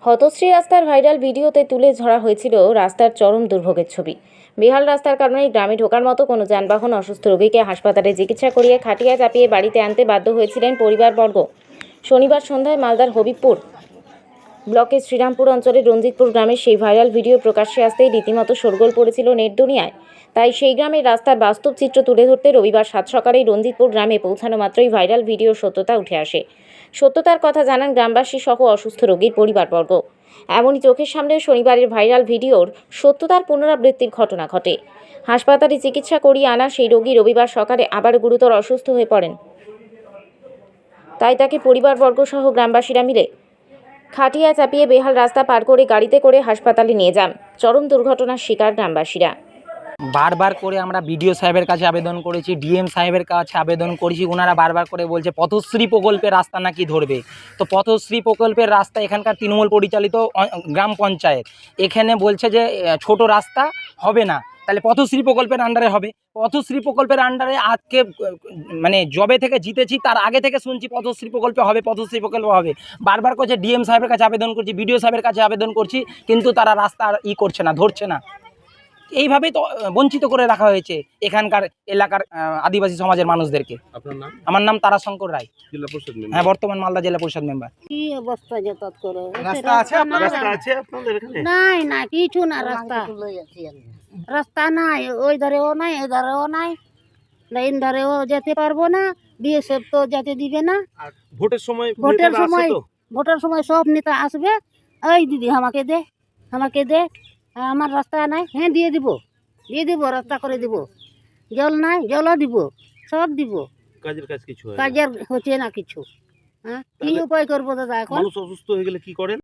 হতশ্রী রাস্তার ভাইরাল ভিডিওতে তুলে ধরা হয়েছিল রাস্তার চরম দুর্ভোগের ছবি। বেহাল রাস্তার কারণে গ্রামে ঢোকার মতো কোনো যানবাহন অসুস্থ রোগীকে হাসপাতালে চিকিৎসা করিয়ে খাটিয়া চাপিয়ে বাড়িতে আনতে বাধ্য হয়েছিলেন পরিবারবর্গ। শনিবার সন্ধ্যায় মালদার হবিবপুর ব্লকের শ্রীরামপুর অঞ্চলের রঞ্জিতপুর গ্রামের সেই ভাইরাল ভিডিও প্রকাশ্যে আসতেই রীতিমতো শোরগোল পড়েছিল নেট দুনিয়ায়। তাই সেই গ্রামের রাস্তার বাস্তব চিত্র তুলে ধরতে রবিবার সাত সকালেই রঞ্জিতপুর গ্রামে পৌঁছানো মাত্রই ভাইরাল ভিডিওর সত্যতা উঠে আসে। সত্যতার কথা জানান গ্রামবাসী সহ অসুস্থ রোগীর পরিবারবর্গ। এমনই চোখের সামনে শনিবারের ভাইরাল ভিডিওর সত্যতার পুনরাবৃত্তির ঘটনা ঘটে। হাসপাতালে চিকিৎসা করিয়ে আনা সেই রোগী রবিবার সকালে আবার গুরুতর অসুস্থ হয়ে পড়েন। তাই তাকে পরিবারবর্গ সহ গ্রামবাসীরা মিলে খাটিয়া চাপিয়ে বেহাল রাস্তা পার করে গাড়িতে করে হাসপাতালে নিয়ে যান। চরম দুর্ঘটনার শিকার গ্রামবাসীরা। বারবার করে আমরা বিডিও সাহেবের কাছে আবেদন করেছি, ডিএম সাহেবের কাছে আবেদন করেছি। ওনারা বারবার করে বলছে পথশ্রী প্রকল্পের রাস্তা নাকি ধরবে। তো পথশ্রী প্রকল্পের রাস্তা এখানকার তৃণমূল পরিচালিত গ্রাম পঞ্চায়েত, এখানে বলছে যে ছোট রাস্তা হবে না, তাহলে পথশ্রী প্রকল্পের আন্ডারে হবে। পথশ্রী প্রকল্পের আন্ডারে আজকে মানে জবে থেকে জিতেছি তার আগে থেকে শুনছি পথশ্রী প্রকল্পে হবে, পথশ্রী প্রকল্প হবে। বারবার করছে ডিএম সাহেবের কাছে আবেদন করছি, বিডিও সাহেবের কাছে আবেদন করছি, কিন্তু তারা রাস্তা করছে না, ধরছে না। এইভাবেই তো বঞ্চিত করে রাখা হয়েছে এখানকার এলাকার আদিবাসী সমাজের মানুষদেরকে। আপনার নাম? আমার নাম তারাশঙ্কর রায়, জেলা পরিষদ মেম্বার। হ্যাঁ, বর্তমান মালদা জেলা পরিষদ মেম্বার। কি অবস্থা যাতায়াত করে? রাস্তা আছে আপনাদের এখানে? নাই না, কিছু না, রাস্তা নাই, ওই ধারেও নাই, ওই ধারেও নাই, লাইন ধারেও যেতে পারবো না, বিএসএফ তো যেতে দিবে না। আর ভোটের সময় ভোটের সময় সব নেতা আসবে, ওই দিদি আমাকে দে, আমাকে দে, আমার রাস্তা নাই, হ্যাঁ দিয়ে দিব, রাস্তা করে দিব। জল নাই, জলও দিব, সব দিব। কাজের কাজ কিছু হয় না। কাজের হচ্ছে না কিছু। হ্যাঁ, কি উপায় করবো দাদা এখন? মানুষ অসুস্থ হয়ে গেলে কি করেন?